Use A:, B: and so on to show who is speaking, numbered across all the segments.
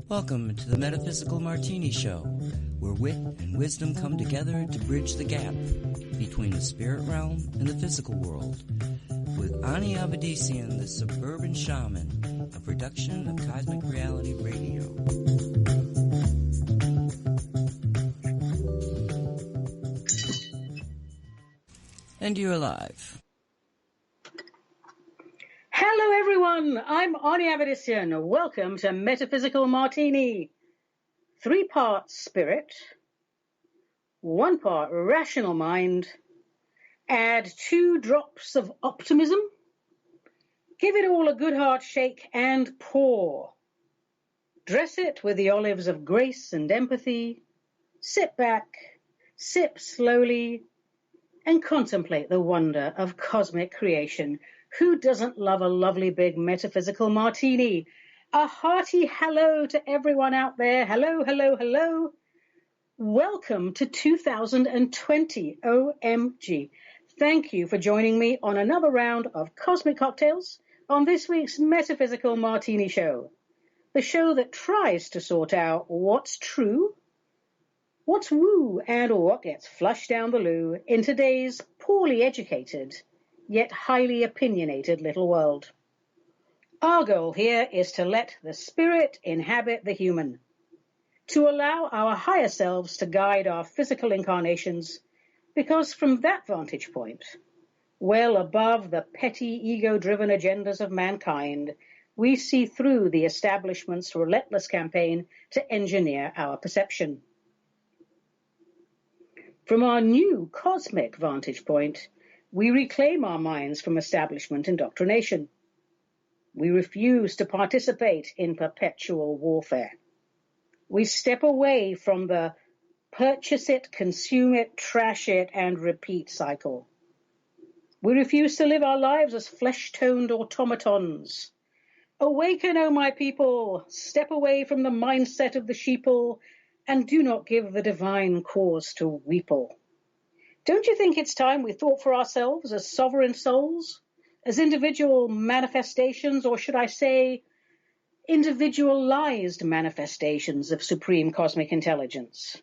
A: Welcome to the Metaphysical Martini Show, where wit and wisdom come together to bridge the gap between the spirit realm and the physical world. With Ani Avedissian, the suburban shaman, a production of Cosmic Reality Radio. And you're alive.
B: Hello everyone, I'm Ani Avedissian. Welcome to Metaphysical Martini. 3 parts spirit, 1 part rational mind, add 2 drops of optimism, give it all a good heart shake and pour. Dress it with the olives of grace and empathy, sit back, sip slowly, and contemplate the wonder of cosmic creation. Who doesn't love a lovely big metaphysical martini? A hearty hello to everyone out there. Hello, hello, hello. Welcome to 2020, OMG. Thank you for joining me on another round of Cosmic Cocktails on this week's Metaphysical Martini Show. The show that tries to sort out what's true, what's woo, and what gets flushed down the loo in today's poorly educated yet highly opinionated little world. Our goal here is to let the spirit inhabit the human, to allow our higher selves to guide our physical incarnations, because from that vantage point, well above the petty ego-driven agendas of mankind, we see through the establishment's relentless campaign to engineer our perception. From our new cosmic vantage point, we reclaim our minds from establishment indoctrination. We refuse to participate in perpetual warfare. We step away from the purchase it, consume it, trash it, and repeat cycle. We refuse to live our lives as flesh-toned automatons. Awaken, O my people! Step away from the mindset of the sheeple, and do not give the divine cause to weeple. Don't you think it's time we thought for ourselves as sovereign souls, as individual manifestations, or should I say, individualized manifestations of supreme cosmic intelligence?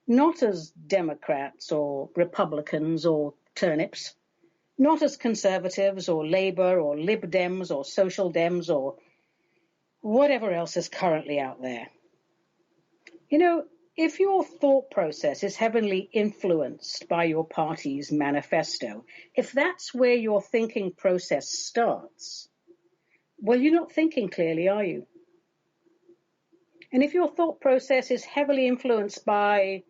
B: Not as Democrats or Republicans or turnips, not as conservatives or Labour or Lib Dems or Social Dems or whatever else is currently out there. You know, if your thought process is heavily influenced by your party's manifesto, if that's where your thinking process starts, well, you're not thinking clearly, are you? And if your thought process is heavily influenced by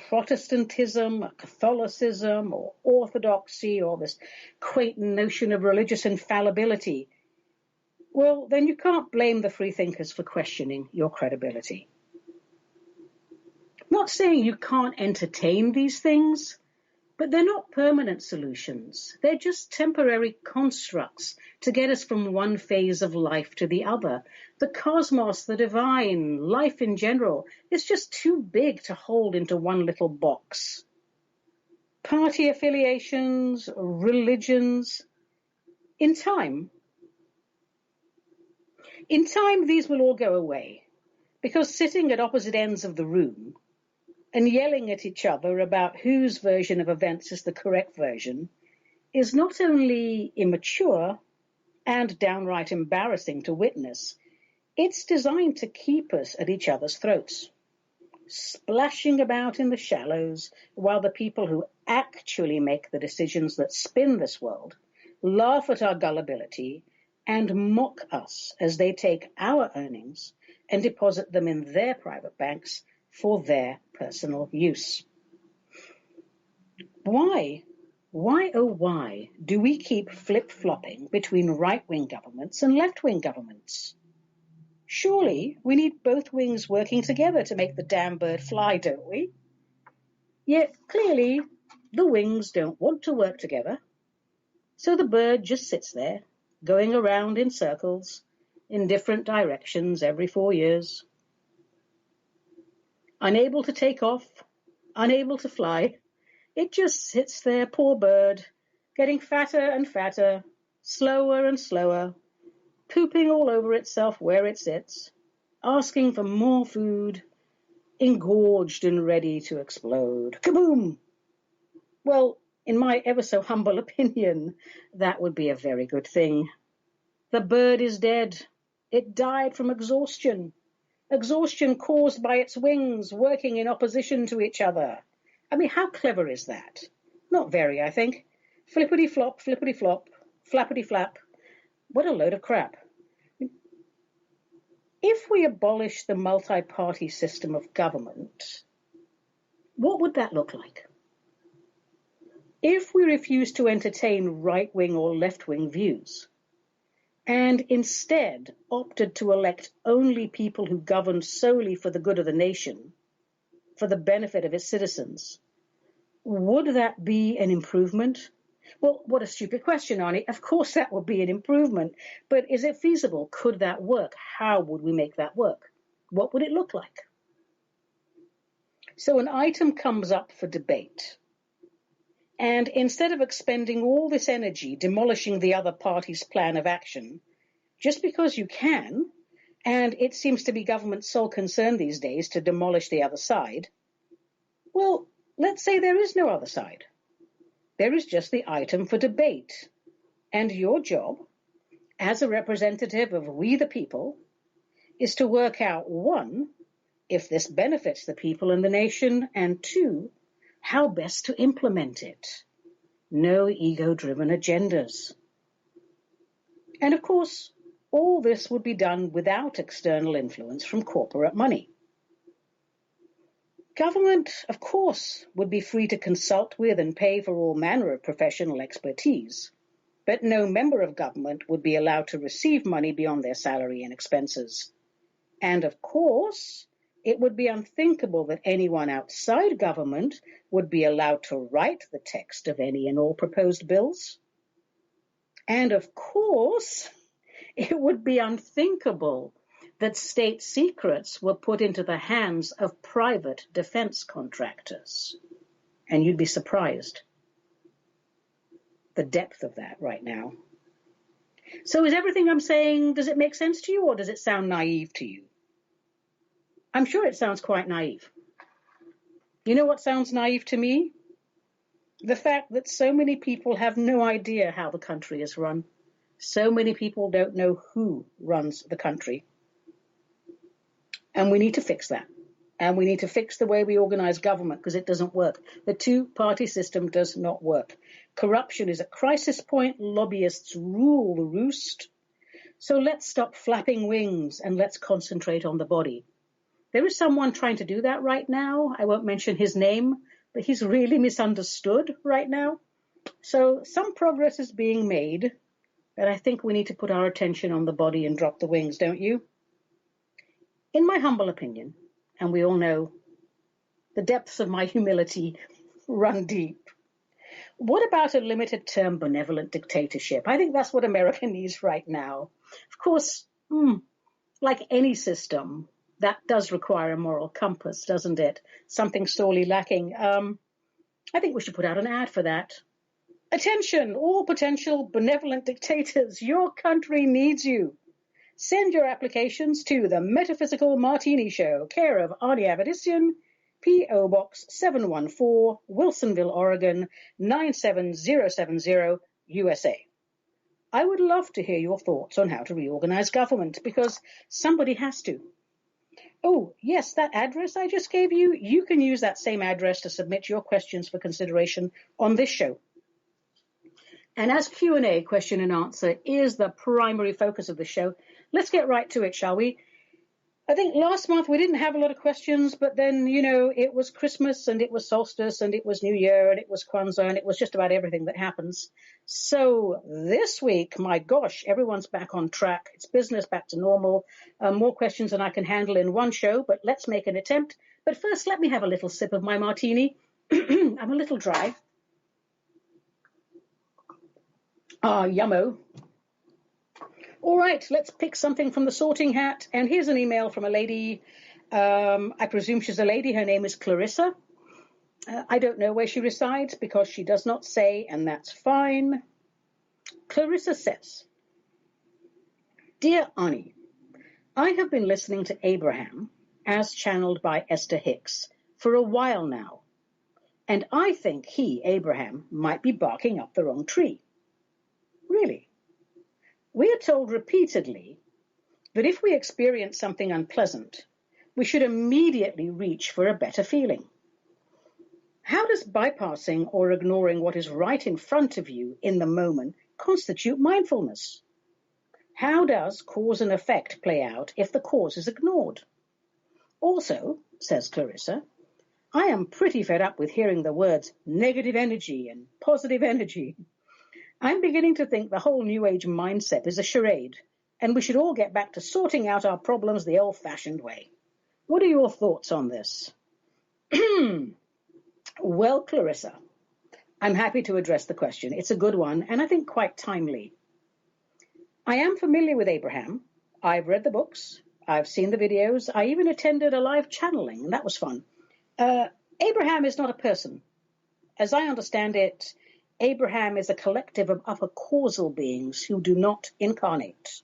B: Protestantism, or Catholicism, or Orthodoxy, or this quaint notion of religious infallibility, well, then you can't blame the freethinkers for questioning your credibility. Not saying you can't entertain these things, but they're not permanent solutions. They're just temporary constructs to get us from one phase of life to the other. The cosmos, the divine, life in general, is just too big to hold into one little box. Party affiliations, religions, in time, these will all go away, because sitting at opposite ends of the room and yelling at each other about whose version of events is the correct version is not only immature and downright embarrassing to witness, it's designed to keep us at each other's throats, splashing about in the shallows while the people who actually make the decisions that spin this world laugh at our gullibility and mock us as they take our earnings and deposit them in their private banks for their personal use. Why do we keep flip-flopping between right-wing governments and left-wing governments? Surely we need both wings working together to make the damn bird fly, don't we? Yet clearly the wings don't want to work together, so the bird just sits there, going around in circles in different directions every 4 years. Unable to take off, unable to fly, it just sits there, poor bird, getting fatter and fatter, slower and slower, pooping all over itself where it sits, asking for more food, engorged and ready to explode. Kaboom! Well, in my ever so humble opinion, that would be a very good thing. The bird is dead. It died from exhaustion. Exhaustion caused by its wings working in opposition to each other. I mean, how clever is that? Not very, I think. Flippity-flop, flippity-flop, flappity-flap. What a load of crap. If we abolish the multi-party system of government, what would that look like? If we refuse to entertain right-wing or left-wing views, and instead opted to elect only people who govern solely for the good of the nation, for the benefit of its citizens, would that be an improvement? Well, what a stupid question, Ani. Of course that would be an improvement, but is it feasible? Could that work? How would we make that work? What would it look like? So an item comes up for debate, and instead of expending all this energy demolishing the other party's plan of action, just because you can, and it seems to be government's sole concern these days to demolish the other side, well, let's say there is no other side. There is just the item for debate, and your job, as a representative of we the people, is to work out, one, if this benefits the people and the nation, and two, how best to implement it. No ego-driven agendas. And of course, all this would be done without external influence from corporate money. Government, of course, would be free to consult with and pay for all manner of professional expertise, but no member of government would be allowed to receive money beyond their salary and expenses. And of course, it would be unthinkable that anyone outside government would be allowed to write the text of any and all proposed bills. And of course, it would be unthinkable that state secrets were put into the hands of private defense contractors. And you'd be surprised the depth of that right now. So is everything I'm saying, does it make sense to you, or does it sound naive to you? I'm sure it sounds quite naive. You know what sounds naive to me? The fact that so many people have no idea how the country is run. So many people don't know who runs the country. And we need to fix that. And we need to fix the way we organize government because it doesn't work. The two-party system does not work. Corruption is a crisis point. Lobbyists rule the roost. So let's stop flapping wings and let's concentrate on the body. There is someone trying to do that right now. I won't mention his name, but he's really misunderstood right now. So some progress is being made, but I think we need to put our attention on the body and drop the wings, don't you? In my humble opinion, and we all know the depths of my humility run deep, what about a limited-term benevolent dictatorship? I think that's what America needs right now. Of course, like any system, that does require a moral compass, doesn't it? Something sorely lacking. I think we should put out an ad for that. Attention, all potential benevolent dictators, your country needs you. Send your applications to the Metaphysical Martini Show, care of Ani Avedissian, P.O. Box 714, Wilsonville, Oregon, 97070, USA. I would love to hear your thoughts on how to reorganize government, because somebody has to. Oh, yes, that address I just gave you, you can use that same address to submit your questions for consideration on this show. And as Q&A, question and answer, is the primary focus of the show, let's get right to it, shall we? I think last month we didn't have a lot of questions, but then, it was Christmas and it was solstice and it was New Year and it was Kwanzaa and it was just about everything that happens. So this week, my gosh, everyone's back on track. It's business back to normal. More questions than I can handle in one show, but let's make an attempt. But first, let me have a little sip of my martini. I'm a little dry. Ah, yummo. All right, let's pick something from the sorting hat. And here's an email from a lady. I presume she's a lady. Her name is Clarissa. I don't know where she resides because she does not say, and that's fine. Clarissa says, Dear Ani, I have been listening to Abraham, as channeled by Esther Hicks, for a while now, and I think he, Abraham, might be barking up the wrong tree. Really? We are told repeatedly that if we experience something unpleasant, we should immediately reach for a better feeling. How does bypassing or ignoring what is right in front of you in the moment constitute mindfulness? How does cause and effect play out if the cause is ignored? Also, says Clarissa, I am pretty fed up with hearing the words negative energy and positive energy. I'm beginning to think the whole New Age mindset is a charade, and we should all get back to sorting out our problems the old-fashioned way. What are your thoughts on this? Well, Clarissa, I'm happy to address the question. It's a good one, and I think quite timely. I am familiar with Abraham. I've read the books. I've seen the videos. I even attended a live channeling, and that was fun. Abraham is not a person. As I understand it, Abraham is a collective of upper causal beings who do not incarnate.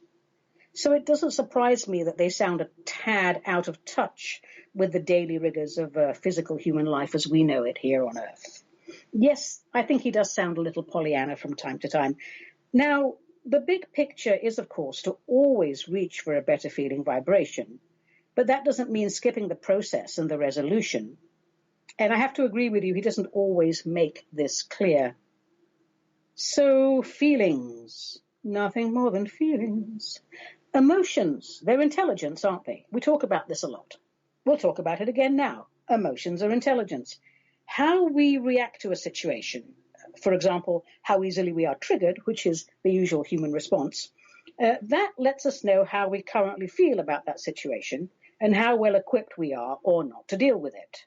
B: So it doesn't surprise me that they sound a tad out of touch with the daily rigors of physical human life as we know it here on Earth. Yes, I think he does sound a little Pollyanna from time to time. Now, the big picture is, of course, to always reach for a better feeling vibration, but that doesn't mean skipping the process and the resolution. And I have to agree with you, he doesn't always make this clear. So, feelings, nothing more than feelings. Emotions, they're intelligence, aren't they? We talk about this a lot. We'll talk about it again now. Emotions are intelligence. How we react to a situation, for example, how easily we are triggered, which is the usual human response, that lets us know how we currently feel about that situation and how well equipped we are or not to deal with it.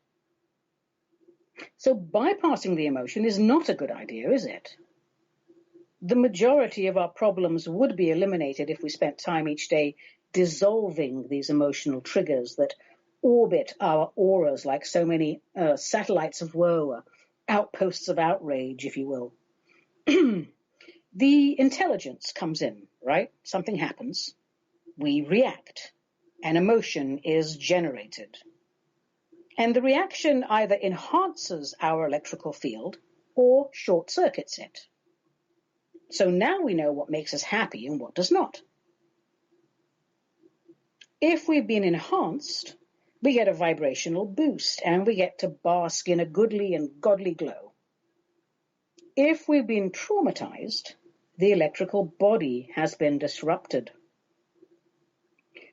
B: So bypassing the emotion is not a good idea, is it? The majority of our problems would be eliminated if we spent time each day dissolving these emotional triggers that orbit our auras like so many satellites of woe, outposts of outrage, if you will. The intelligence comes in, right? Something happens. We react. An emotion is generated. And the reaction either enhances our electrical field or short-circuits it. So now we know what makes us happy and what does not. If we've been enhanced, we get a vibrational boost and we get to bask in a goodly and godly glow. If we've been traumatized, the electrical body has been disrupted.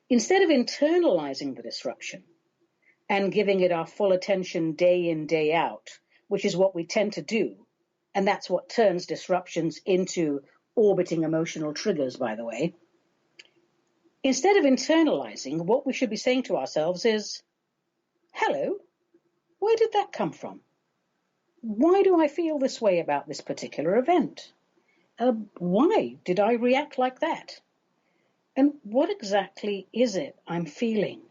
B: Instead of internalizing the disruption and giving it our full attention day in, day out, which is what we tend to do, and that's what turns disruptions into orbiting emotional triggers, by the way. Instead of internalizing, what we should be saying to ourselves is, hello, where did that come from? Why do I feel this way about this particular event? Why did I react like that? And what exactly is it I'm feeling?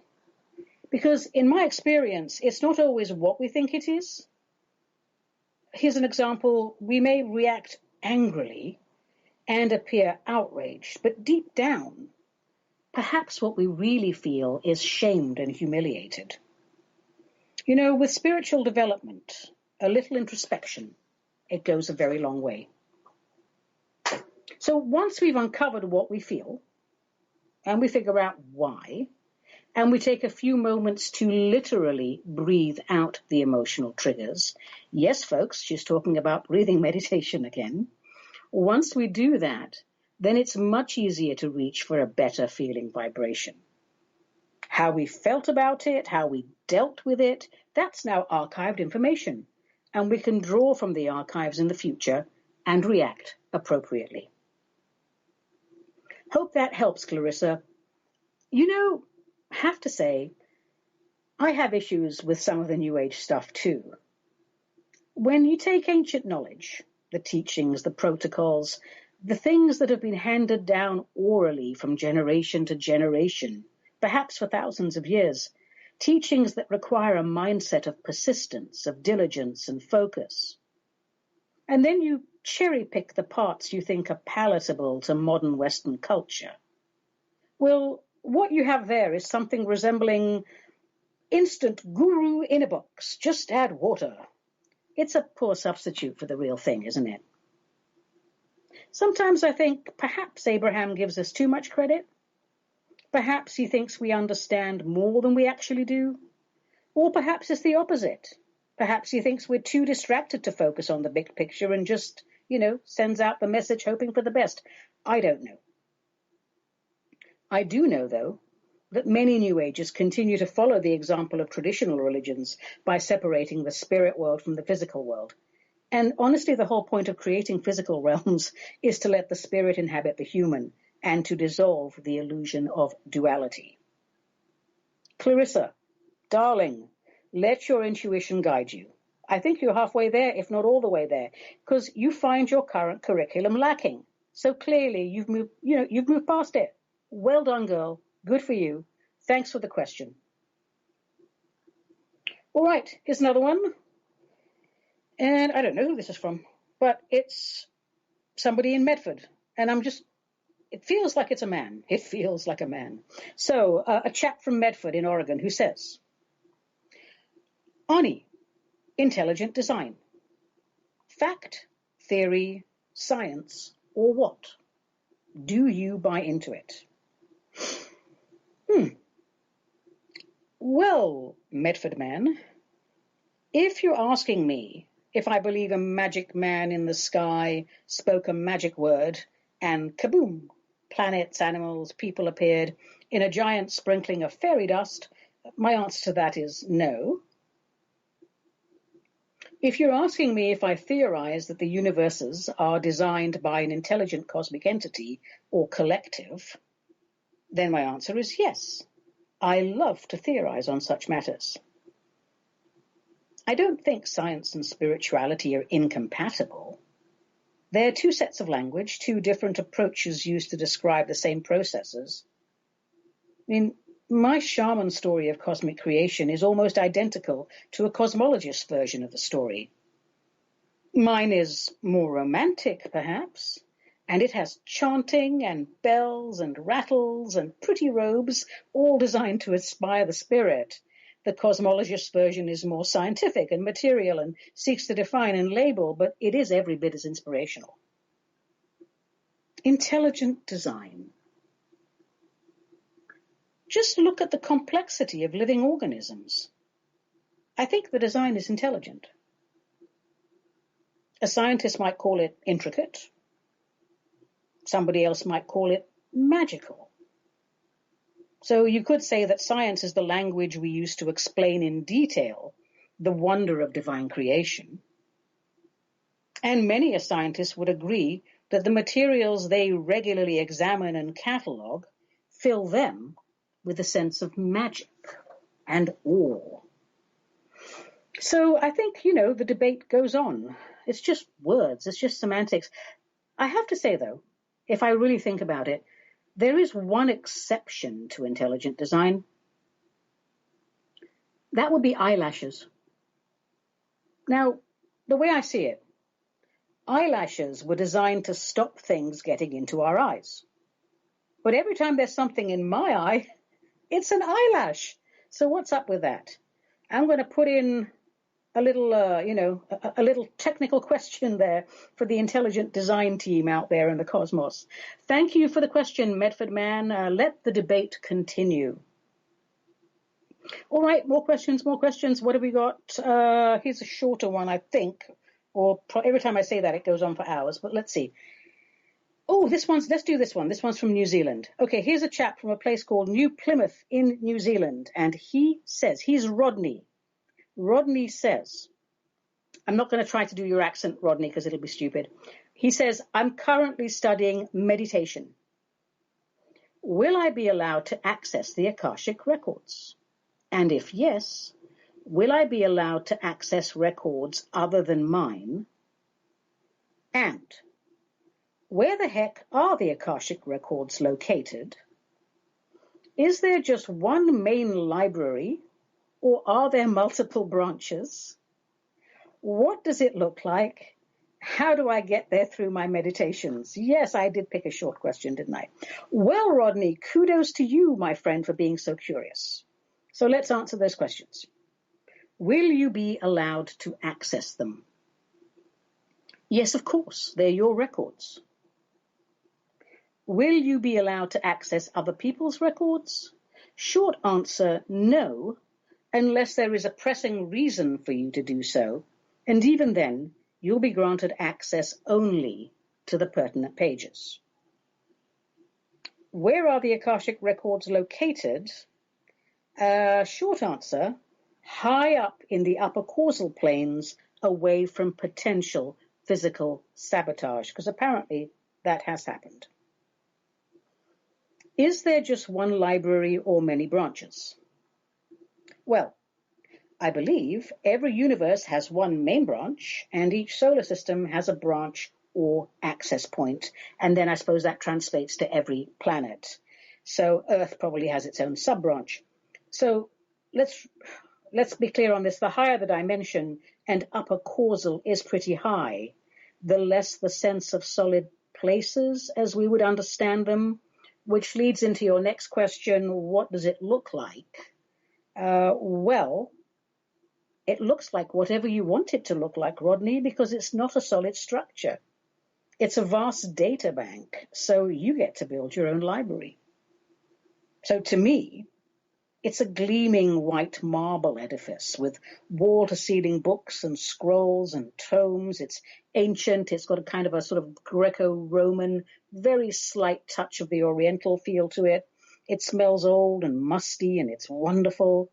B: Because in my experience, it's not always what we think it is. Here's an example. We may react angrily and appear outraged, but deep down, perhaps what we really feel is shamed and humiliated. You know, with spiritual development, a little introspection, it goes a very long way. So once we've uncovered what we feel, and we figure out why, and we take a few moments to literally breathe out the emotional triggers. Yes, folks, she's talking about breathing meditation again. Once we do that, then it's much easier to reach for a better feeling vibration. How we felt about it, how we dealt with it, that's now archived information, and we can draw from the archives in the future and react appropriately. Hope that helps, Clarissa. You know, have to say, I have issues with some of the New Age stuff too. When you take ancient knowledge, the teachings, the protocols, the things that have been handed down orally from generation to generation, perhaps for thousands of years, teachings that require a mindset of persistence, of diligence and focus. And then you cherry-pick the parts you think are palatable to modern Western culture. Well, what you have there is something resembling instant guru in a box. Just add water. It's a poor substitute for the real thing, isn't it? Sometimes I think perhaps Abraham gives us too much credit. Perhaps he thinks we understand more than we actually do. Or perhaps it's the opposite. Perhaps he thinks we're too distracted to focus on the big picture and just, sends out the message hoping for the best. I don't know. I do know, though, that many New Agers continue to follow the example of traditional religions by separating the spirit world from the physical world. And honestly, the whole point of creating physical realms is to let the spirit inhabit the human and to dissolve the illusion of duality. Clarissa, darling, let your intuition guide you. I think you're halfway there, if not all the way there, because you find your current curriculum lacking. So clearly you've moved past it. Well done, girl. Good for you. Thanks for the question. All right, here's another one. And I don't know who this is from, but it's somebody in Medford. And it feels like it's a man. It feels like a man. So a chap from Medford in Oregon who says, Ani, intelligent design. Fact, theory, science, or what? Do you buy into it? Well, Medford man, if you're asking me if I believe a magic man in the sky spoke a magic word and kaboom, planets, animals, people appeared in a giant sprinkling of fairy dust, my answer to that is no. If you're asking me if I theorize that the universes are designed by an intelligent cosmic entity or collective, then my answer is yes. I love to theorize on such matters. I don't think science and spirituality are incompatible. They're two sets of language, two different approaches used to describe the same processes. My shaman story of cosmic creation is almost identical to a cosmologist's version of the story. Mine is more romantic, perhaps, and it has chanting and bells and rattles and pretty robes, all designed to inspire the spirit. The cosmologist's version is more scientific and material and seeks to define and label, but it is every bit as inspirational. Intelligent design. Just look at the complexity of living organisms. I think the design is intelligent. A scientist might call it intricate. Somebody else might call it magical. So you could say that science is the language we use to explain in detail the wonder of divine creation. And many a scientist would agree that the materials they regularly examine and catalog fill them with a sense of magic and awe. So I think, the debate goes on. It's just words. It's just semantics. I have to say, though, if I really think about it, there is one exception to intelligent design. That would be eyelashes. Now, the way I see it, eyelashes were designed to stop things getting into our eyes. But every time there's something in my eye, it's an eyelash. So what's up with that? I'm going to put in a little, a little technical question there for the intelligent design team out there in the cosmos. Thank you for the question, Medford man. Let the debate continue. All right, more questions. What have we got? Here's a shorter one, I think. Or every time I say that, it goes on for hours. But let's see. Oh, let's do this one. This one's from New Zealand. Okay, here's a chap from a place called New Plymouth in New Zealand. And he says, he's Rodney. Rodney says, I'm not going to try to do your accent, Rodney, because it'll be stupid. He says, I'm currently studying meditation. Will I be allowed to access the Akashic records? And if yes, will I be allowed to access records other than mine? And where the heck are the Akashic records located? Is there just one main library, or are there multiple branches? What does it look like? how do I get there through my meditations? Yes, I did pick a short question, didn't I? Well, Rodney, kudos to you, my friend, for being so curious. So let's answer those questions. Will you be allowed to access them? Yes, of course, they're your records. Will you be allowed to access other people's records? Short answer, no, unless there is a pressing reason for you to do so, and even then, you'll be granted access only to the pertinent pages. Where are the Akashic records located? Short answer, high up in the upper causal planes, away from potential physical sabotage, because apparently that has happened. Is there just one library or many branches? Well, I believe every universe has one main branch, and each solar system has a branch or access point, and then I suppose that translates to every planet. So Earth probably has its own sub-branch. So let's be clear on this. The higher the dimension and upper causal is pretty high, the less the sense of solid places as we would understand them, which leads into your next question, what does it look like? Well, it looks like whatever you want it to look like, Rodney, because it's not a solid structure. It's a vast data bank, so you get to build your own library. So to me, it's a gleaming white marble edifice with wall-to-ceiling books and scrolls and tomes. It's ancient. It's got a kind of a sort of Greco-Roman, very slight touch of the Oriental feel to it. It smells old and musty, and it's wonderful.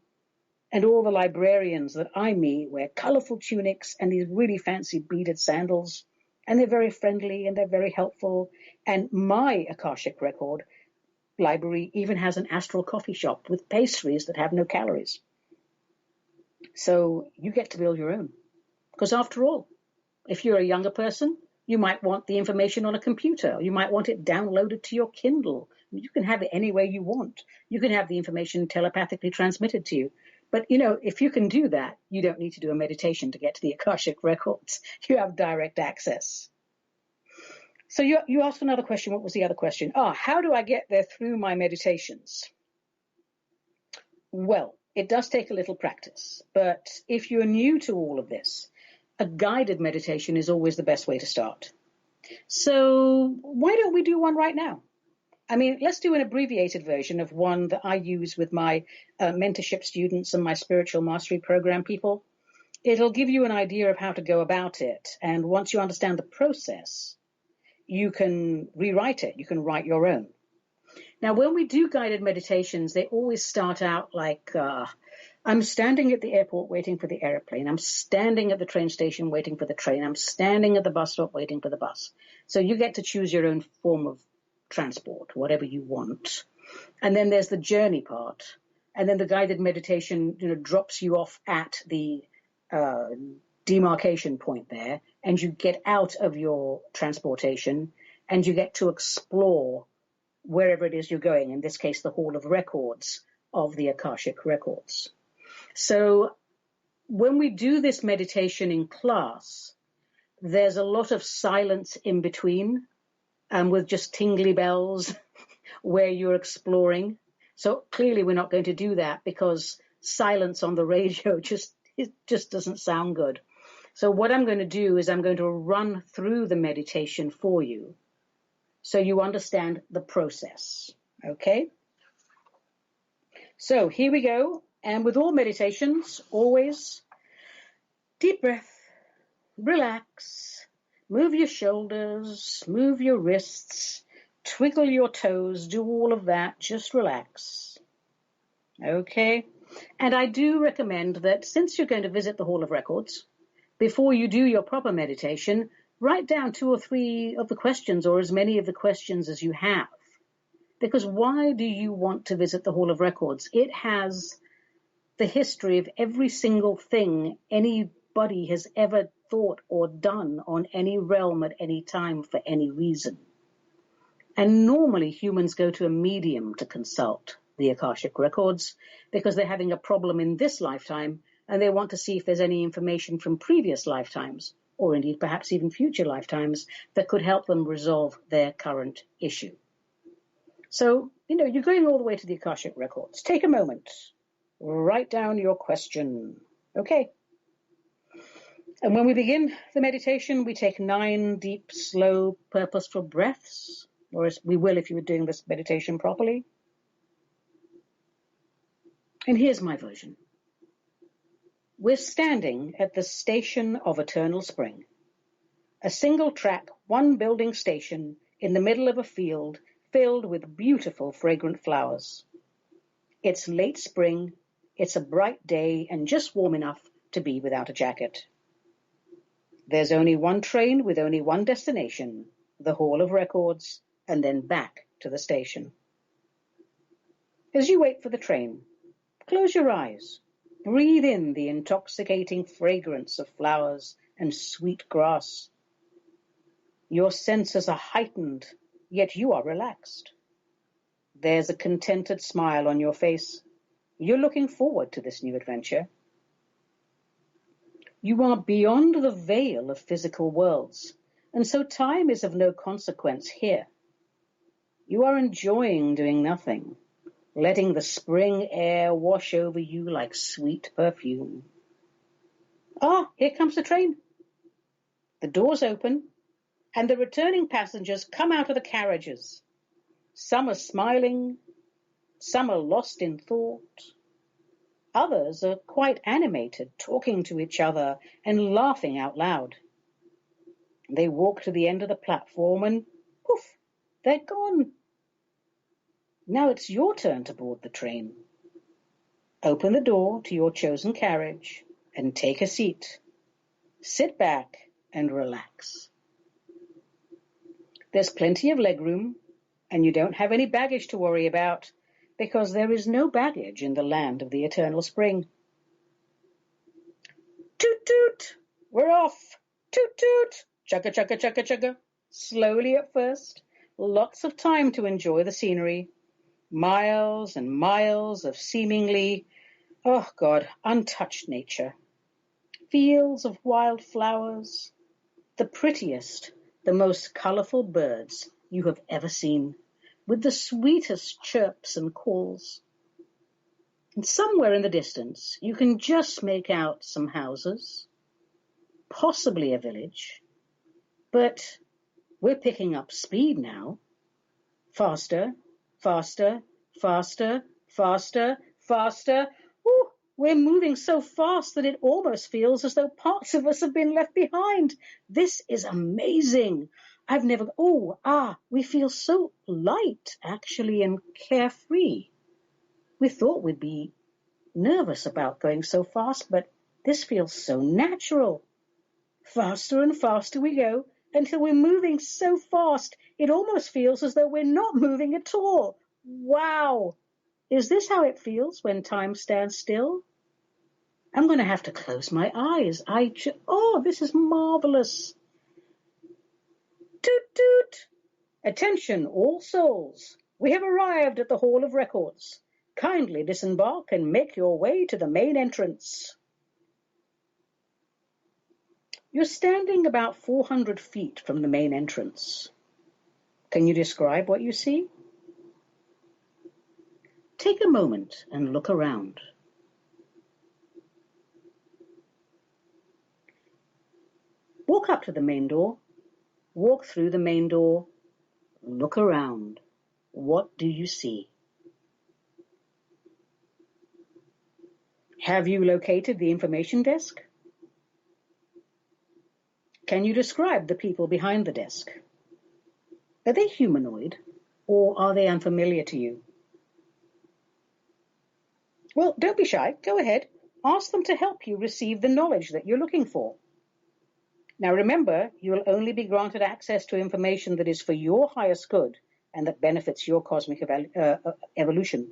B: And all the librarians that I meet wear colorful tunics and these really fancy beaded sandals. And they're very friendly and they're very helpful. And my Akashic record library even has an astral coffee shop with pastries that have no calories. So you get to build your own. Because after all, if you're a younger person, you might want the information on a computer. You might want it downloaded to your Kindle. You can have it any way you want. You can have the information telepathically transmitted to you. But, if you can do that, you don't need to do a meditation to get to the Akashic records. You have direct access. So you asked another question. What was the other question? How do I get there through my meditations? Well, it does take a little practice. But if you're new to all of this, a guided meditation is always the best way to start. So why don't we do one right now? I mean, let's do an abbreviated version of one that I use with my mentorship students and my spiritual mastery program people. It'll give you an idea of how to go about it. And once you understand the process, you can rewrite it. You can write your own. Now, when we do guided meditations, they always start out like, I'm standing at the airport waiting for the airplane. I'm standing at the train station waiting for the train. I'm standing at the bus stop waiting for the bus. So you get to choose your own form of transport, whatever you want. And then there's the journey part. And then the guided meditation, drops you off at the demarcation point there, and you get out of your transportation and you get to explore wherever it is you're going, in this case, the Hall of Records of the Akashic Records. So when we do this meditation in class, there's a lot of silence in between, with just tingly bells where you're exploring. So clearly we're not going to do that because silence on the radio just doesn't sound good. So what I'm going to do is I'm going to run through the meditation for you so you understand the process, okay? So here we go. And with all meditations, always deep breath, relax, move your shoulders, move your wrists, twiddle your toes, do all of that, just relax, okay? And I do recommend that since you're going to visit the Hall of Records, before you do your proper meditation, write down 2 or 3 of the questions or as many of the questions as you have. Because why do you want to visit the Hall of Records? It has the history of every single thing anybody has ever thought or done on any realm at any time for any reason. And normally humans go to a medium to consult the Akashic Records because they're having a problem in this lifetime and they want to see if there's any information from previous lifetimes or indeed perhaps even future lifetimes, that could help them resolve their current issue. So, you're going all the way to the Akashic records. Take a moment. Write down your question. Okay. And when we begin the meditation, we take 9 deep, slow, purposeful breaths, or as we will if you were doing this meditation properly. And here's my version. We're standing at the station of Eternal Spring, a single-track, one-building station in the middle of a field filled with beautiful, fragrant flowers. It's late spring, it's a bright day, and just warm enough to be without a jacket. There's only one train with only one destination, the Hall of Records, and then back to the station. As you wait for the train, close your eyes. Breathe in the intoxicating fragrance of flowers and sweet grass. Your senses are heightened, yet you are relaxed. There's a contented smile on your face. You're looking forward to this new adventure. You are beyond the veil of physical worlds, and so time is of no consequence here. You are enjoying doing nothing, letting the spring air wash over you like sweet perfume. Ah, here comes the train. The doors open, and the returning passengers come out of the carriages. Some are smiling, some are lost in thought. Others are quite animated, talking to each other and laughing out loud. They walk to the end of the platform and poof, they're gone. Now it's your turn to board the train. Open the door to your chosen carriage and take a seat. Sit back and relax. There's plenty of legroom, and you don't have any baggage to worry about, because there is no baggage in the land of the Eternal Spring. Toot toot, we're off. Toot toot, chugga chugga chugga chugga. Slowly at first, lots of time to enjoy the scenery. Miles and miles of seemingly, untouched nature. Fields of wild flowers, the prettiest, the most colorful birds you have ever seen, with the sweetest chirps and calls. And somewhere in the distance, you can just make out some houses, possibly a village, but we're picking up speed now. Faster, faster, faster, faster, faster. Ooh, we're moving so fast that it almost feels as though parts of us have been left behind. This is amazing. We feel so light, actually, and carefree. We thought we'd be nervous about going so fast, but this feels so natural. Faster and faster we go until we're moving so fast, it almost feels as though we're not moving at all. Wow! Is this how it feels when time stands still? I'm going to have to close my eyes. This is marvelous. Toot toot! Attention, all souls. We have arrived at the Hall of Records. Kindly disembark and make your way to the main entrance. You're standing about 400 feet from the main entrance. Can you describe what you see? Take a moment and look around. Walk up to the main door. Walk through the main door. Look around. What do you see? Have you located the information desk? Can you describe the people behind the desk? Are they humanoid, or are they unfamiliar to you? Well, don't be shy. Go ahead. Ask them to help you receive the knowledge that you're looking for. Now remember, you will only be granted access to information that is for your highest good and that benefits your cosmic evolution.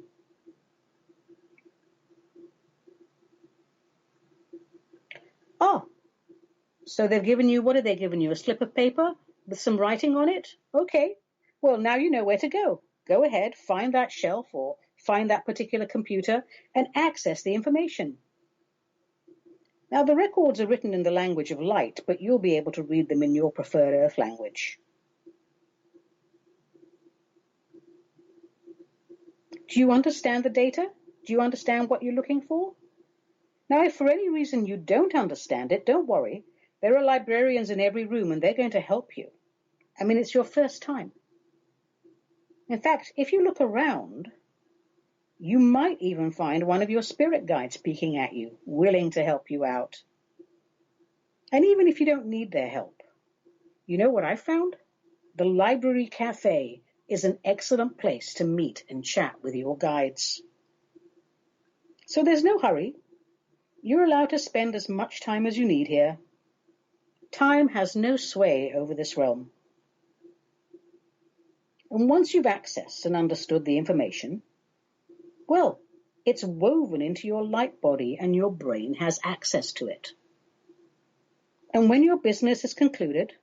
B: So they've given you, what have they given you? A slip of paper with some writing on it? Okay. Well, now you know where to go. Go ahead, find that shelf or find that particular computer and access the information. Now, the records are written in the language of light, but you'll be able to read them in your preferred earth language. Do you understand the data? Do you understand what you're looking for? Now, if for any reason you don't understand it, don't worry. There are librarians in every room, and they're going to help you. I mean, it's your first time. In fact, if you look around, you might even find one of your spirit guides peeking at you, willing to help you out. And even if you don't need their help, you know what I found? The Library Cafe is an excellent place to meet and chat with your guides. So there's no hurry. You're allowed to spend as much time as you need here. Time has no sway over this realm. And once you've accessed and understood the information, well, it's woven into your light body and your brain has access to it. And when your business is concluded,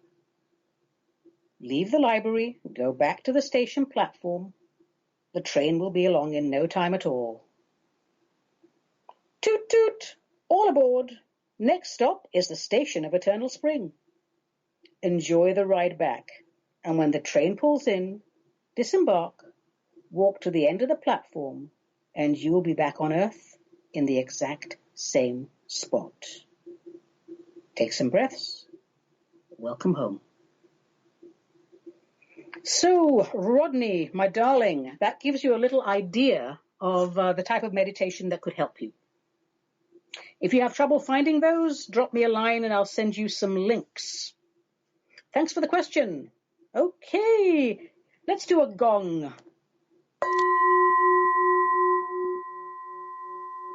B: leave the library, go back to the station platform. The train will be along in no time at all. Toot toot, all aboard. Next stop is the station of Eternal Spring. Enjoy the ride back, and when the train pulls in, disembark, walk to the end of the platform, and you will be back on Earth in the exact same spot. Take some breaths. Welcome home. So, Rodney, my darling, that gives you a little idea of the type of meditation that could help you. If you have trouble finding those, drop me a line and I'll send you some links. Thanks for the question. Okay, let's do a gong.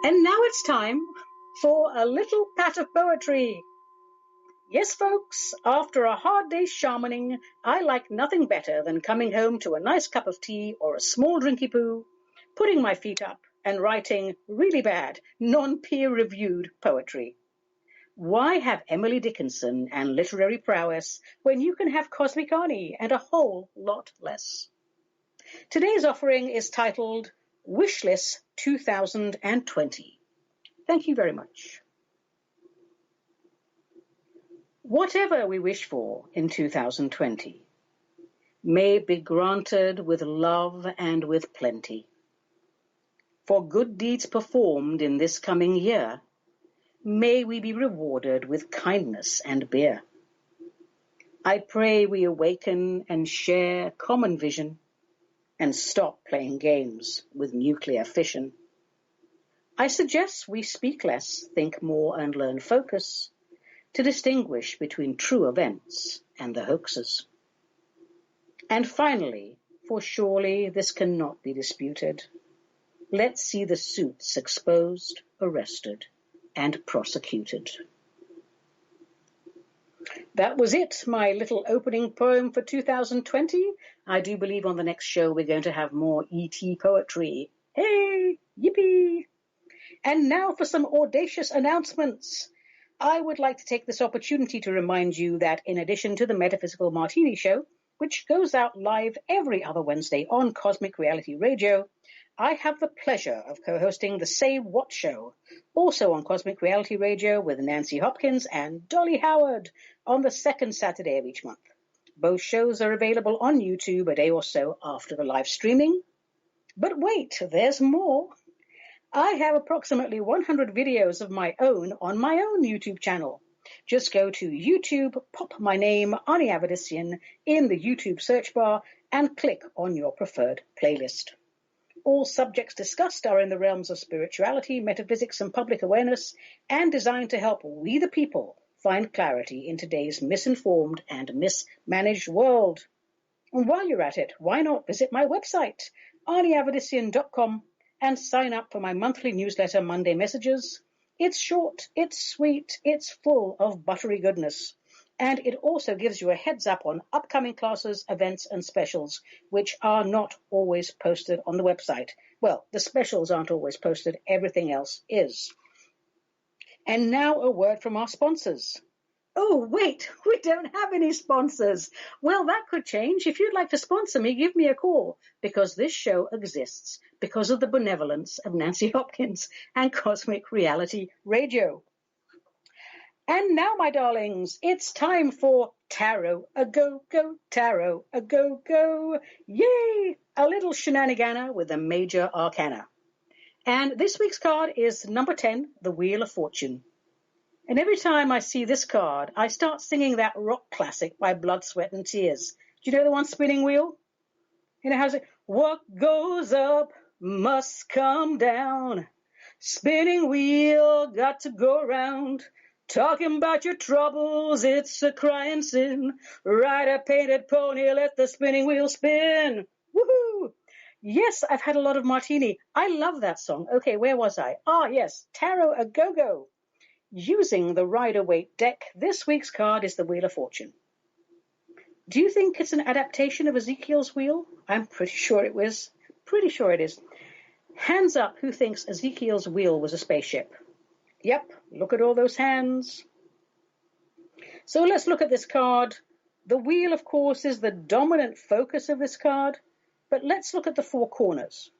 B: And now it's time for a little pat of poetry. Yes, folks, after a hard day's shamaning, I like nothing better than coming home to a nice cup of tea or a small drinky poo, putting my feet up and writing really bad, non-peer-reviewed poetry. Why have Emily Dickinson and literary prowess when you can have Cosmic Ani and a whole lot less? Today's offering is titled Wishlist 2020. Thank you very much. Whatever we wish for in 2020 may be granted with love and with plenty. For good deeds performed in this coming year, may we be rewarded with kindness and beer. I pray we awaken and share common vision and stop playing games with nuclear fission. I suggest we speak less, think more, and learn focus to distinguish between true events and the hoaxes. And finally, for surely this cannot be disputed, let's see the suits exposed, arrested, and prosecuted. That was it, my little opening poem for 2020. I do believe on the next show we're going to have more E.T. poetry. Hey, yippee! And now for some audacious announcements. I would like to take this opportunity to remind you that in addition to the Metaphysical Martini show, which goes out live every other Wednesday on Cosmic Reality Radio, I have the pleasure of co-hosting the Say What show, also on Cosmic Reality Radio with Nancy Hopkins and Dolly Howard on the second Saturday of each month. Both shows are available on YouTube a day or so after the live streaming. But wait, there's more. I have approximately 100 videos of my own on my own YouTube channel. Just go to YouTube, pop my name, Ani Avedissian, in the YouTube search bar and click on your preferred playlist. All subjects discussed are in the realms of spirituality, metaphysics, and public awareness, and designed to help we the people find clarity in today's misinformed and mismanaged world. And while you're at it, why not visit my website, aniavedissian.com, and sign up for my monthly newsletter, Monday Messages. It's short, it's sweet, it's full of buttery goodness. And it also gives you a heads up on upcoming classes, events, and specials, which are not always posted on the website. Well, the specials aren't always posted. Everything else is. And now a word from our sponsors. Oh, wait, we don't have any sponsors. Well, that could change. If you'd like to sponsor me, give me a call, because this show exists because of the benevolence of Nancy Hopkins and Cosmic Reality Radio. And now, my darlings, it's time for Tarot a Go-Go, Tarot a Go-Go. Yay! A little shenanigana with the major arcana. And this week's card is number 10, the Wheel of Fortune. And every time I see this card, I start singing that rock classic by Blood, Sweat and Tears. Do you know the one, Spinning Wheel? You know, how's it? What goes up must come down. Spinning wheel, got to go round. Talking about your troubles, it's a crying sin. Ride a painted pony, let the spinning wheel spin. Woohoo! Yes, I've had a lot of martini. I love that song. Okay, where was I? Ah, yes, Tarot a Go-Go. Using the Rider-Waite deck, this week's card is the Wheel of Fortune. Do you think it's an adaptation of Ezekiel's wheel? I'm pretty sure it was. Pretty sure it is. Hands up who thinks Ezekiel's wheel was a spaceship. Yep, look at all those hands. So let's look at this card. The wheel, of course, is the dominant focus of this card, but let's look at the four corners.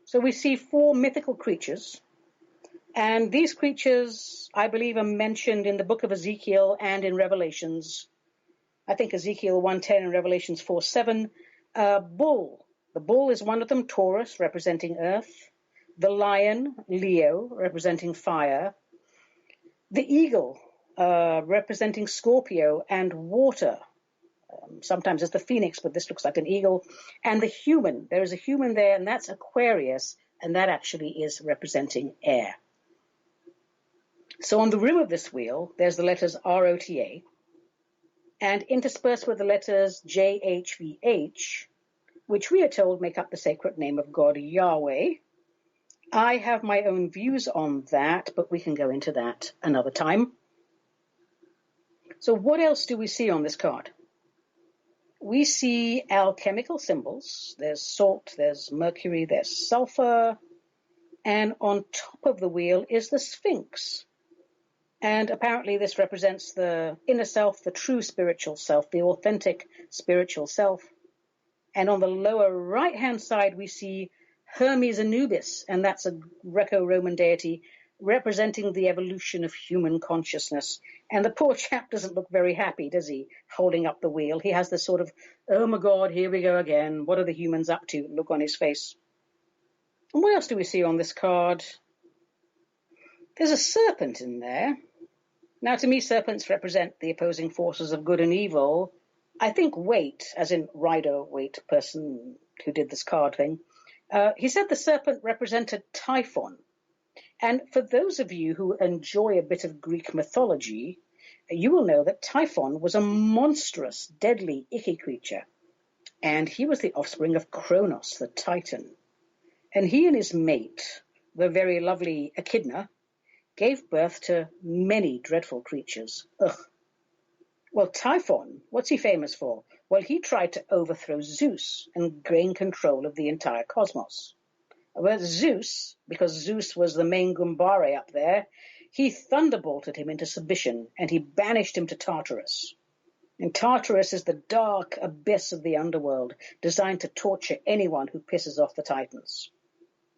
B: So we see four mythical creatures, and these creatures, I believe, are mentioned in the book of Ezekiel and in Revelations. I think Ezekiel 1:10 and Revelations 4:7. Bull. The bull is one of them, Taurus, representing earth. The lion, Leo, representing fire. The eagle, representing Scorpio and water. Sometimes it's the phoenix, but this looks like an eagle. And the human, there is a human there, and that's Aquarius, and that actually is representing air. So on the rim of this wheel, there's the letters ROTA, and interspersed with the letters JHVH, which we are told make up the sacred name of God Yahweh. I have my own views on that, but we can go into that another time. So what else do we see on this card? We see alchemical symbols. There's salt, there's mercury, there's sulfur, and on top of the wheel is the Sphinx. And apparently this represents the inner self, the true spiritual self, the authentic spiritual self. And on the lower right-hand side, we see Hermes Anubis, and that's a Greco-Roman deity representing the evolution of human consciousness. And the poor chap doesn't look very happy, does he, holding up the wheel? He has this sort of, oh my God, here we go again. What are the humans up to? Look on his face. And what else do we see on this card? There's a serpent in there. Now, to me, serpents represent the opposing forces of good and evil. I think Waite, as in Rider-Waite, person who did this card thing, he said the serpent represented Typhon. And for those of you who enjoy a bit of Greek mythology, you will know that Typhon was a monstrous, deadly, icky creature. And he was the offspring of Kronos, the Titan. And he and his mate, the very lovely Echidna, gave birth to many dreadful creatures. Ugh. Well, Typhon, what's he famous for? Well, he tried to overthrow Zeus and gain control of the entire cosmos. Well, Zeus, because Zeus was the main Gumbare up there, he thunderbolted him into submission, and he banished him to Tartarus. And Tartarus is the dark abyss of the underworld, designed to torture anyone who pisses off the Titans.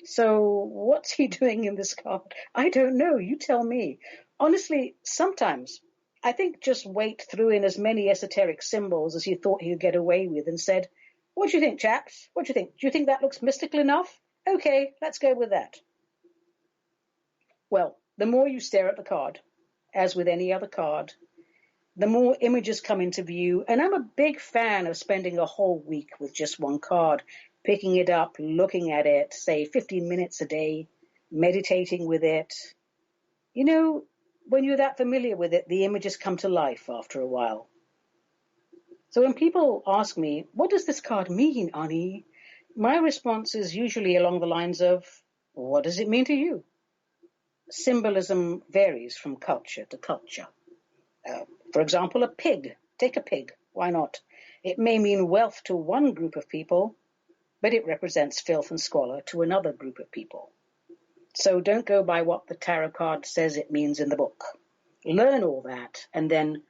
B: So what's he doing in this card? I don't know. You tell me. Honestly, sometimes I think just Waite threw in as many esoteric symbols as he thought he could get away with and said, what do you think, chaps? What do you think? Do you think that looks mystical enough? Okay, let's go with that. Well, the more you stare at the card, as with any other card, the more images come into view. And I'm a big fan of spending a whole week with just one card, picking it up, looking at it, say 15 minutes a day, meditating with it. You know, when you're that familiar with it, the images come to life after a while. So when people ask me, what does this card mean, Ani? My response is usually along the lines of, what does it mean to you? Symbolism varies from culture to culture. For example, a pig. Take a pig. Why not? It may mean wealth to one group of people, but it represents filth and squalor to another group of people. So don't go by what the tarot card says it means in the book. Learn all that and then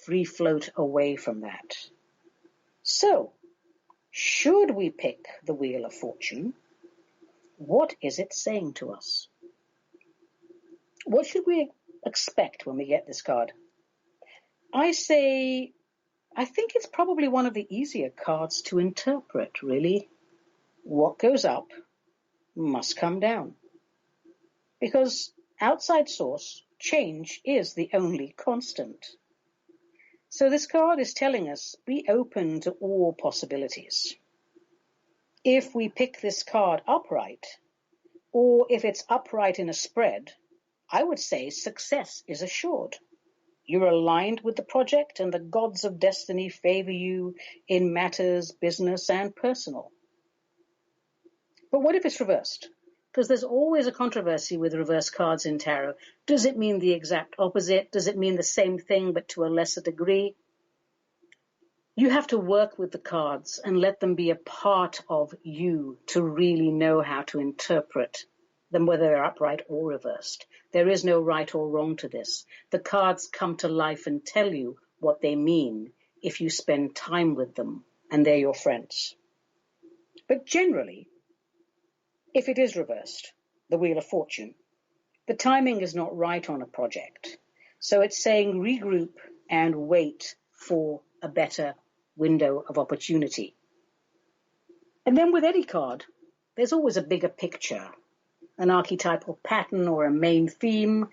B: free float away from that. So, should we pick the Wheel of Fortune? What is it saying to us? What should we expect when we get this card? I say, I think it's probably one of the easier cards to interpret, really. What goes up must come down. Because outside source, change is the only constant. So this card is telling us, be open to all possibilities. If we pick this card upright, or if it's upright in a spread, I would say success is assured. You're aligned with the project and the gods of destiny favor you in matters business and personal. But what if it's reversed? Because there's always a controversy with reverse cards in tarot. Does it mean the exact opposite? Does it mean the same thing but to a lesser degree? You have to work with the cards and let them be a part of you to really know how to interpret them, whether they're upright or reversed. There is no right or wrong to this. The cards come to life and tell you what they mean if you spend time with them and they're your friends. But generally, if it is reversed, the Wheel of Fortune, the timing is not right on a project. So it's saying regroup and wait for a better window of opportunity. And then with any card, there's always a bigger picture, an archetypal pattern or a main theme.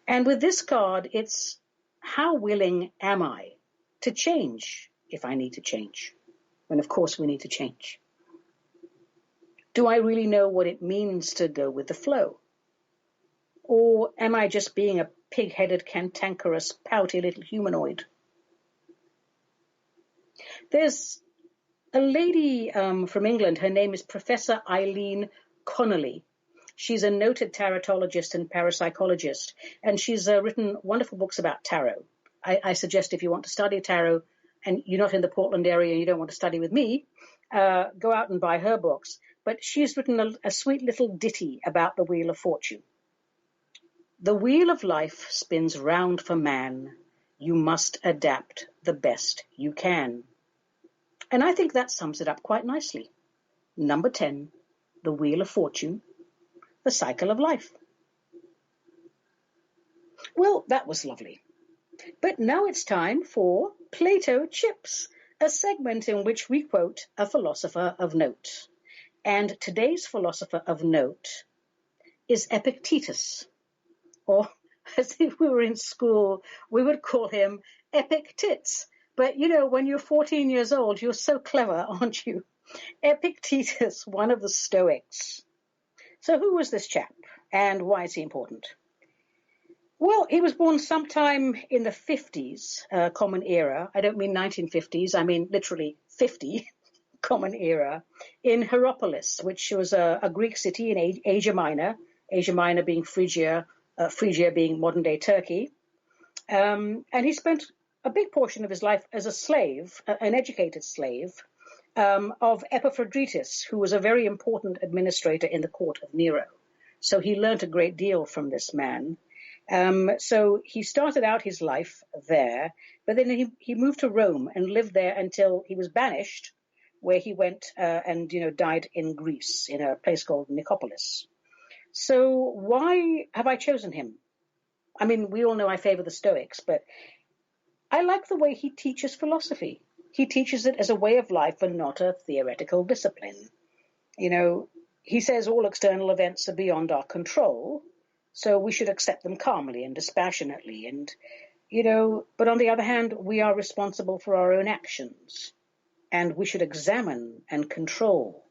B: And with this card, it's how willing am I to change if I need to change? And of course we need to change. Do I really know what it means to go with the flow? Or am I just being a pig-headed, cantankerous, pouty little humanoid? There's a lady from England. Her name is Professor Eileen Connolly. She's a noted tarotologist and parapsychologist, and she's written wonderful books about tarot. I suggest if you want to study tarot and you're not in the Portland area and you don't want to study with me, go out and buy her books. But she's written a sweet little ditty about the Wheel of Fortune. The wheel of life spins round for man. You must adapt the best you can. And I think that sums it up quite nicely. Number 10, the Wheel of Fortune, the cycle of life. Well, that was lovely. But now it's time for Plato Chips, a segment in which we quote a philosopher of note. And today's philosopher of note is Epictetus, or as if we were in school, we would call him Epic Tits. But, you know, when you're 14 years old, you're so clever, aren't you? Epictetus, one of the Stoics. So who was this chap, and why is he important? Well, he was born sometime in the 50s, Common Era. I don't mean 1950s, I mean literally 50, Common Era, in Hierapolis, which was a Greek city in Asia Minor being Phrygia, Phrygia being modern-day Turkey. And he spent a big portion of his life as a slave, an educated slave, of Epaphroditus, who was a very important administrator in the court of Nero. So he learned a great deal from this man. So he started out his life there, but then he moved to Rome and lived there until he was banished, where he went and died in Greece, in a place called Nicopolis. So why have I chosen him? I mean, we all know I favor the Stoics, but I like the way he teaches philosophy. He teaches it as a way of life and not a theoretical discipline. He says all external events are beyond our control, so we should accept them calmly and dispassionately. And, but on the other hand, we are responsible for our own actions, and we should examine and control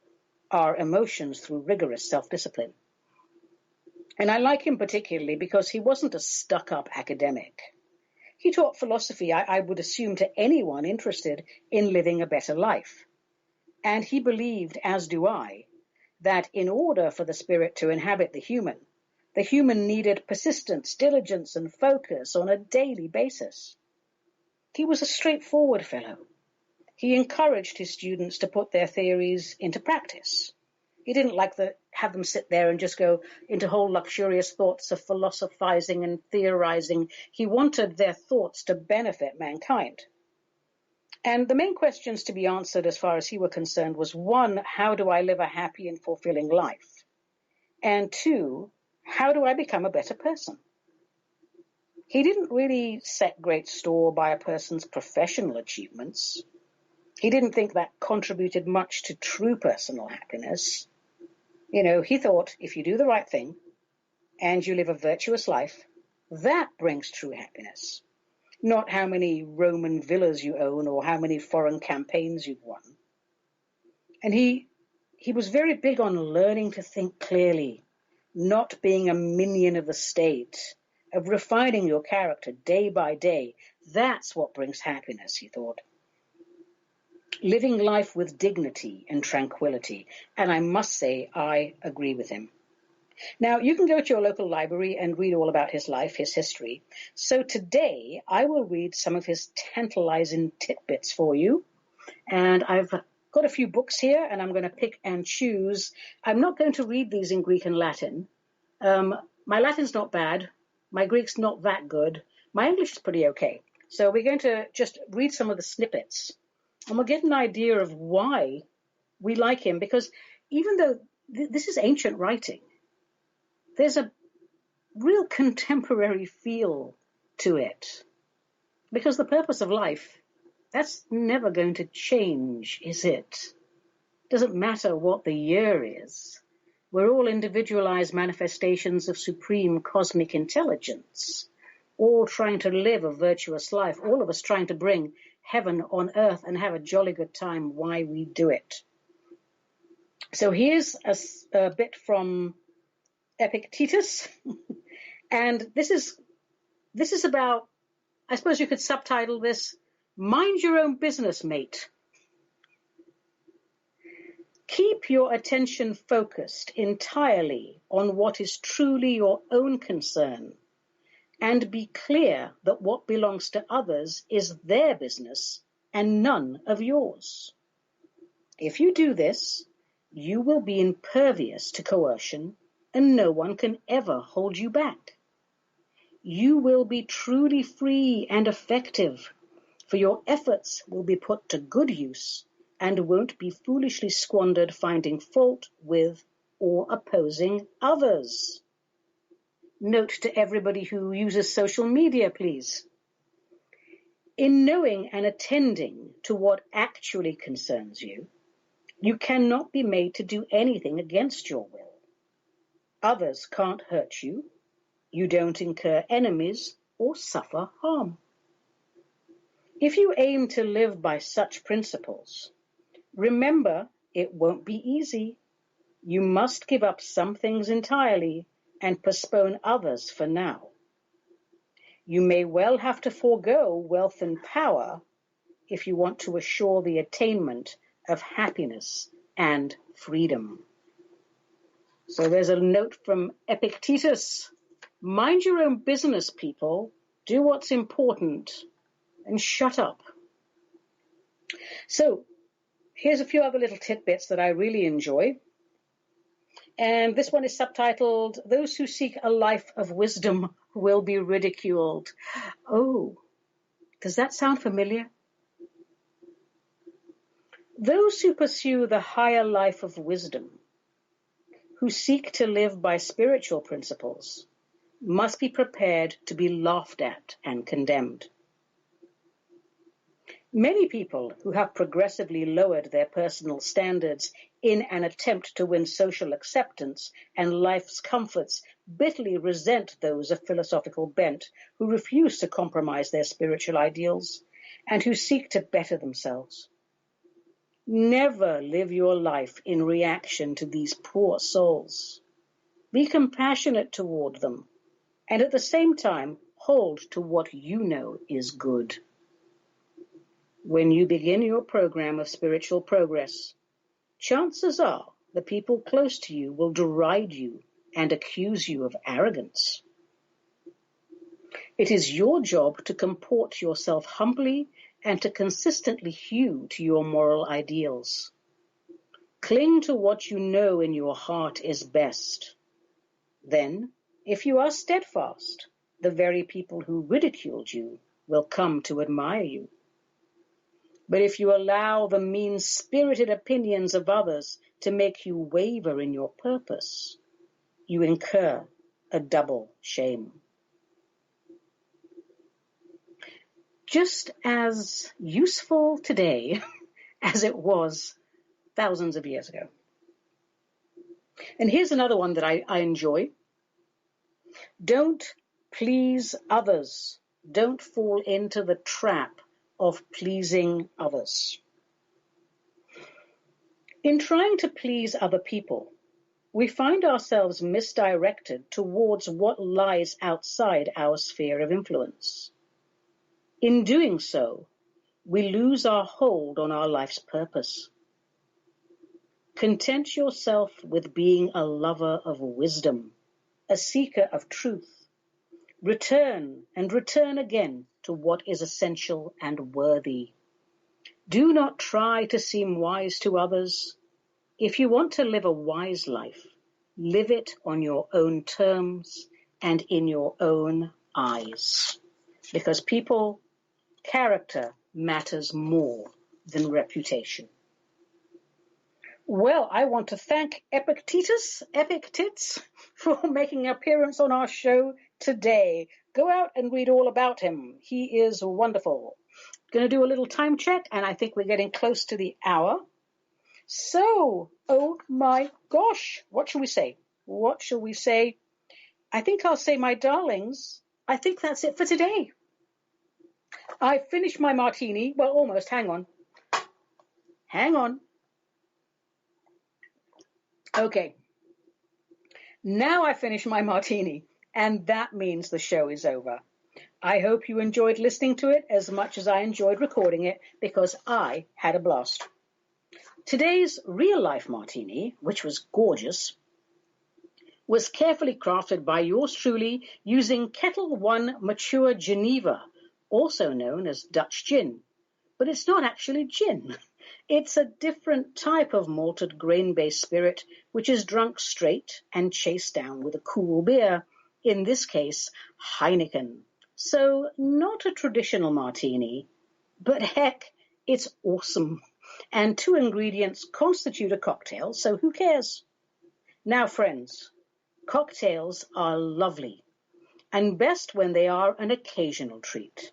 B: our emotions through rigorous self-discipline. And I like him particularly because he wasn't a stuck-up academic. He taught philosophy, I would assume, to anyone interested in living a better life. And he believed, as do I, that in order for the spirit to inhabit the human needed persistence, diligence, and focus on a daily basis. He was a straightforward fellow. He encouraged his students to put their theories into practice. He didn't like have them sit there and just go into whole luxurious thoughts of philosophizing and theorizing. He wanted their thoughts to benefit mankind. And the main questions to be answered as far as he was concerned was, 1, how do I live a happy and fulfilling life? And 2, how do I become a better person? He didn't really set great store by a person's professional achievements. He didn't think that contributed much to true personal happiness. He thought if you do the right thing and you live a virtuous life, that brings true happiness, not how many Roman villas you own or how many foreign campaigns you've won. And he was very big on learning to think clearly, not being a minion of the state, of refining your character day by day. That's what brings happiness, he thought. Living life with dignity and tranquility. And I must say, I agree with him. Now, you can go to your local library and read all about his life, his history. So today, I will read some of his tantalizing tidbits for you. And I've got a few books here, and I'm going to pick and choose. I'm not going to read these in Greek and Latin. My Latin's not bad. My Greek's not that good. My English is pretty okay. So we're going to just read some of the snippets, and we'll get an idea of why we like him, because even though this is ancient writing, there's a real contemporary feel to it, because the purpose of life, that's never going to change, is it? Doesn't matter what the year is. We're all individualized manifestations of supreme cosmic intelligence, all trying to live a virtuous life, all of us trying to bring heaven on earth and have a jolly good time while we do it. So here's a bit from Epictetus, and this is about, I suppose you could subtitle this, Mind Your Own Business, Mate. Keep your attention focused entirely on what is truly your own concern, and be clear that what belongs to others is their business and none of yours. If you do this, you will be impervious to coercion, and no one can ever hold you back. You will be truly free and effective, for your efforts will be put to good use and won't be foolishly squandered finding fault with or opposing others. Note to everybody who uses social media, please. In knowing and attending to what actually concerns you, you cannot be made to do anything against your will. Others can't hurt you. You don't incur enemies or suffer harm. If you aim to live by such principles, remember it won't be easy. You must give up some things entirely and postpone others for now. You may well have to forego wealth and power if you want to assure the attainment of happiness and freedom. So there's a note from Epictetus. Mind your own business, people. Do what's important and shut up. So here's a few other little tidbits that I really enjoy. And this one is subtitled, Those Who Seek a Life of Wisdom Will Be Ridiculed. Oh, does that sound familiar? Those who pursue the higher life of wisdom, who seek to live by spiritual principles, must be prepared to be laughed at and condemned. Many people who have progressively lowered their personal standards in an attempt to win social acceptance and life's comforts bitterly resent those of philosophical bent who refuse to compromise their spiritual ideals and who seek to better themselves. Never live your life in reaction to these poor souls. Be compassionate toward them, and at the same time hold to what you know is good. When you begin your program of spiritual progress, chances are the people close to you will deride you and accuse you of arrogance. It is your job to comport yourself humbly and to consistently hew to your moral ideals. Cling to what you know in your heart is best. Then, if you are steadfast, the very people who ridiculed you will come to admire you. But if you allow the mean-spirited opinions of others to make you waver in your purpose, you incur a double shame. just as useful today as it was thousands of years ago. And here's another one that I enjoy. Don't please others. Don't fall into the trap of pleasing others. In trying to please other people, we find ourselves misdirected towards what lies outside our sphere of influence. In doing so, we lose our hold on our life's purpose. Content yourself with being a lover of wisdom, a seeker of truth. Return and return again to what is essential and worthy. Do not try to seem wise to others. If you want to live a wise life, live it on your own terms and in your own eyes. Because character matters more than reputation. Well, I want to thank Epictetus, for making an appearance on our show today. Go out and read all about him. He is wonderful. Going to do a little time check, and I think we're getting close to the hour. So, oh my gosh, what shall we say? What shall we say? I think I'll say, my darlings, I think that's it for today. I finished my martini. Well, almost. Hang on. Okay. Now I finished my martini, and that means the show is over. I hope you enjoyed listening to it as much as I enjoyed recording it, because I had a blast. Today's real-life martini, which was gorgeous, was carefully crafted by yours truly using Kettle One Mature Geneva, also known as Dutch gin. But it's not actually gin. It's a different type of malted grain-based spirit, which is drunk straight and chased down with a cool beer, in this case, Heineken. So not a traditional martini, but heck, it's awesome. And 2 ingredients constitute a cocktail, so who cares? Now, friends, cocktails are lovely, and best when they are an occasional treat.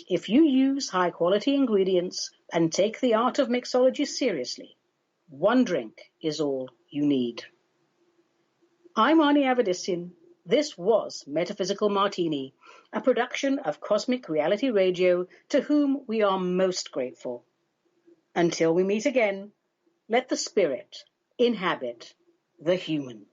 B: If you use high-quality ingredients and take the art of mixology seriously, 1 drink is all you need. I'm Ani Avedissian. This was Metaphysical Martini, a production of Cosmic Reality Radio, to whom we are most grateful. Until we meet again, let the spirit inhabit the human.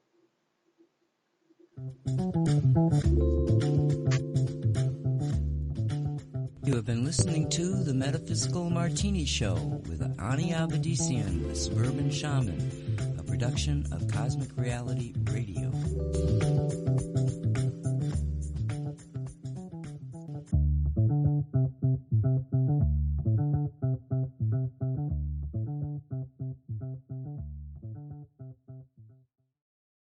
A: You have been listening to the Metaphysical Martini Show with Ani Avedissian, the Suburban Shaman, a production of Cosmic Reality Radio.